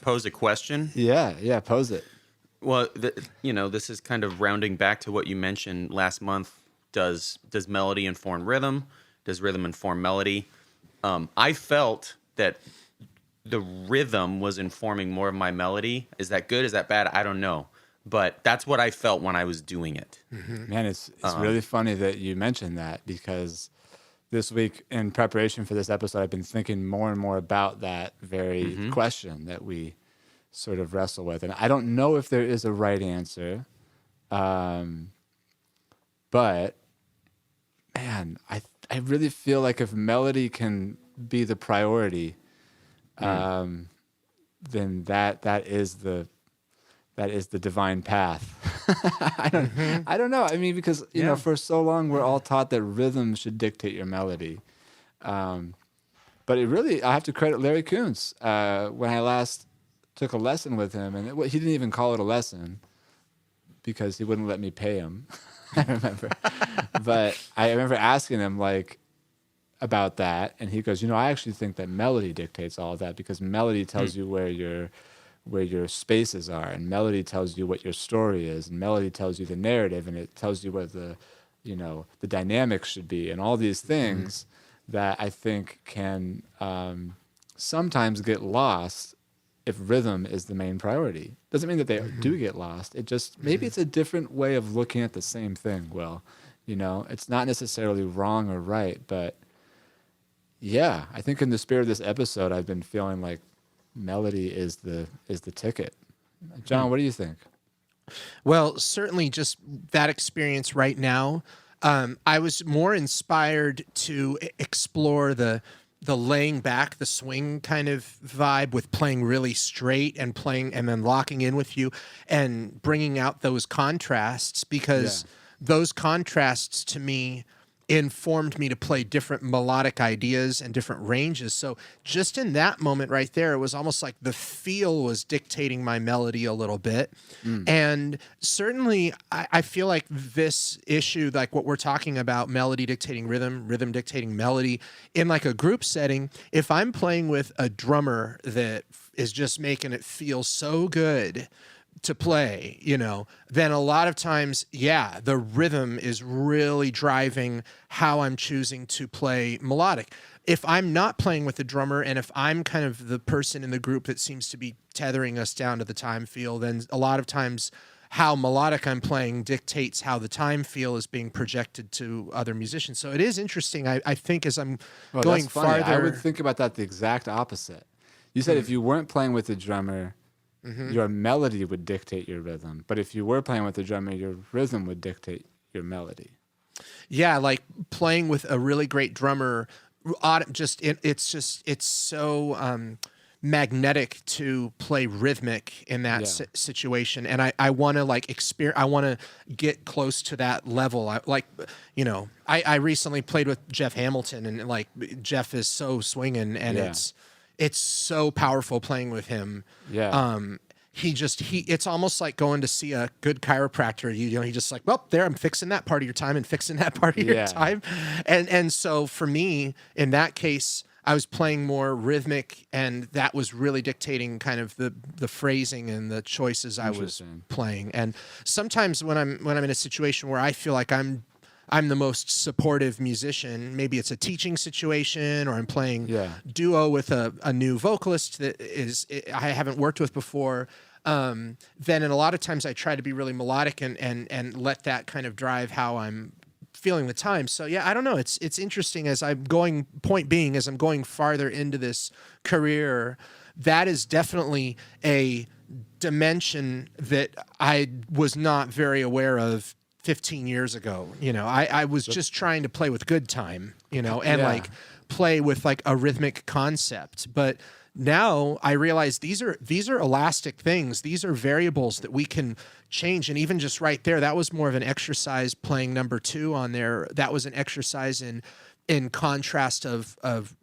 pose a question? Yeah, pose it. Well, this is kind of rounding back to what you mentioned last month. Does melody inform rhythm? Does rhythm inform melody? I felt that the rhythm was informing more of my melody. Is that good? Is that bad? I don't know. But that's what I felt when I was doing it. Man, it's really funny that you mentioned that, because this week in preparation for this episode, I've been thinking more and more about that very question that we sort of wrestle with. And I don't know if there is a right answer. But man, I really feel like if melody can be the priority, then that is the divine path. I don't know. I mean, because you know, for so long we're all taught that rhythm should dictate your melody. But it really, I have to credit Larry Kuntz. When I last took a lesson with him, and he didn't even call it a lesson because he wouldn't let me pay him. I remember. But I remember asking him about that, and he goes, I actually think that melody dictates all of that, because melody tells you where your spaces are, and melody tells you what your story is, and melody tells you the narrative, and it tells you what the dynamics should be, and all these things that I think can sometimes get lost if rhythm is the main priority. Doesn't mean that they do get lost. It just, maybe it's a different way of looking at the same thing, Will. It's not necessarily wrong or right, but yeah, I think in the spirit of this episode, I've been feeling like melody is the ticket. John, what do you think? Well, certainly just that experience right now, I was more inspired to explore the laying back, the swing kind of vibe with playing really straight and then locking in with you and bringing out those contrasts, because those contrasts to me informed me to play different melodic ideas and different ranges. So just in that moment right there, it was almost like the feel was dictating my melody a little bit. And certainly I feel like this issue, like what we're talking about, melody dictating rhythm, rhythm dictating melody, in like a group setting, if I'm playing with a drummer that is just making it feel so good to play, then a lot of times, the rhythm is really driving how I'm choosing to play melodic. If I'm not playing with the drummer, and if I'm kind of the person in the group that seems to be tethering us down to the time feel, then a lot of times how melodic I'm playing dictates how the time feel is being projected to other musicians. So it is interesting. I think as I'm going farther, I would think about that the exact opposite. You said if you weren't playing with the drummer, your melody would dictate your rhythm. But if you were playing with the drummer, your rhythm would dictate your melody. Yeah, like playing with a really great drummer, it's so magnetic to play rhythmic in that situation. And I want to I want to get close to that level. I recently played with Jeff Hamilton, and Jeff is so swinging, and it's so powerful playing with him. It's almost like going to see a good chiropractor. He just I'm fixing that part of your time and fixing that part of your time. And so for me, in that case, I was playing more rhythmic, and that was really dictating kind of the phrasing and the choices I was playing. And sometimes when I'm in a situation where I feel like I'm the most supportive musician, maybe it's a teaching situation, or I'm playing duo with a new vocalist that I haven't worked with before, then in a lot of times I try to be really melodic and let that kind of drive how I'm feeling the time. So I don't know. It's interesting as I'm going farther into this career, that is definitely a dimension that I was not very aware of 15 years ago. I was just trying to play with good time, and play with a rhythmic concept. But now I realize these are elastic things. These are variables that we can change. And even just right there, that was more of an exercise playing number 2 on there. That was an exercise in contrast of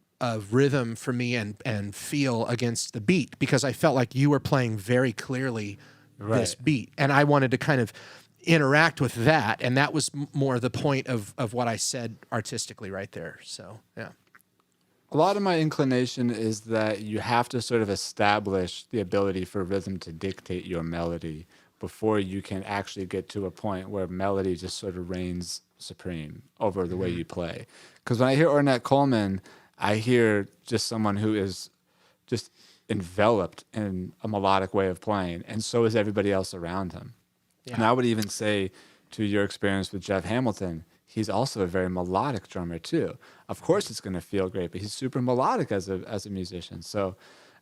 rhythm for me and feel against the beat, because I felt like you were playing very clearly this beat. And I wanted to kind of interact with that, and that was more the point of what I said artistically right there. So A lot of my inclination is that you have to sort of establish the ability for rhythm to dictate your melody before you can actually get to a point where melody just sort of reigns supreme over the way you play. Because when I hear Ornette Coleman, I hear just someone who is just enveloped in a melodic way of playing, and so is everybody else around him. Yeah. And I would even say, to your experience with Jeff Hamilton, he's also a very melodic drummer too. Of course, it's going to feel great, but he's super melodic as a musician. So,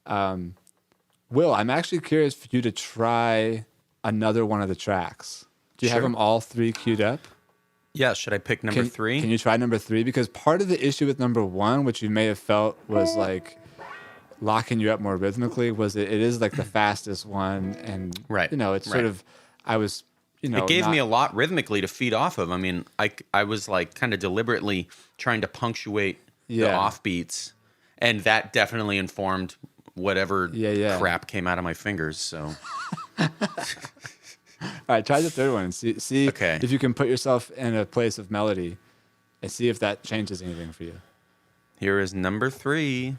Will, I'm actually curious for you to try another one of the tracks. Do you have Sure. them all three queued up? Yeah, should I pick number 3? Can you try number 3? Because part of the issue with number 1, which you may have felt was like locking you up more rhythmically, was it is like the fastest one, and Right, it's sort right. of I was It gave me a lot rhythmically to feed off of. I mean, I was like kind of deliberately trying to punctuate the Yeah. offbeats, and that definitely informed whatever Yeah. crap came out of my fingers. So All right, try the third one and see Okay. if you can put yourself in a place of melody and see if that changes anything for you. here is number 3.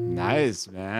Nice, man.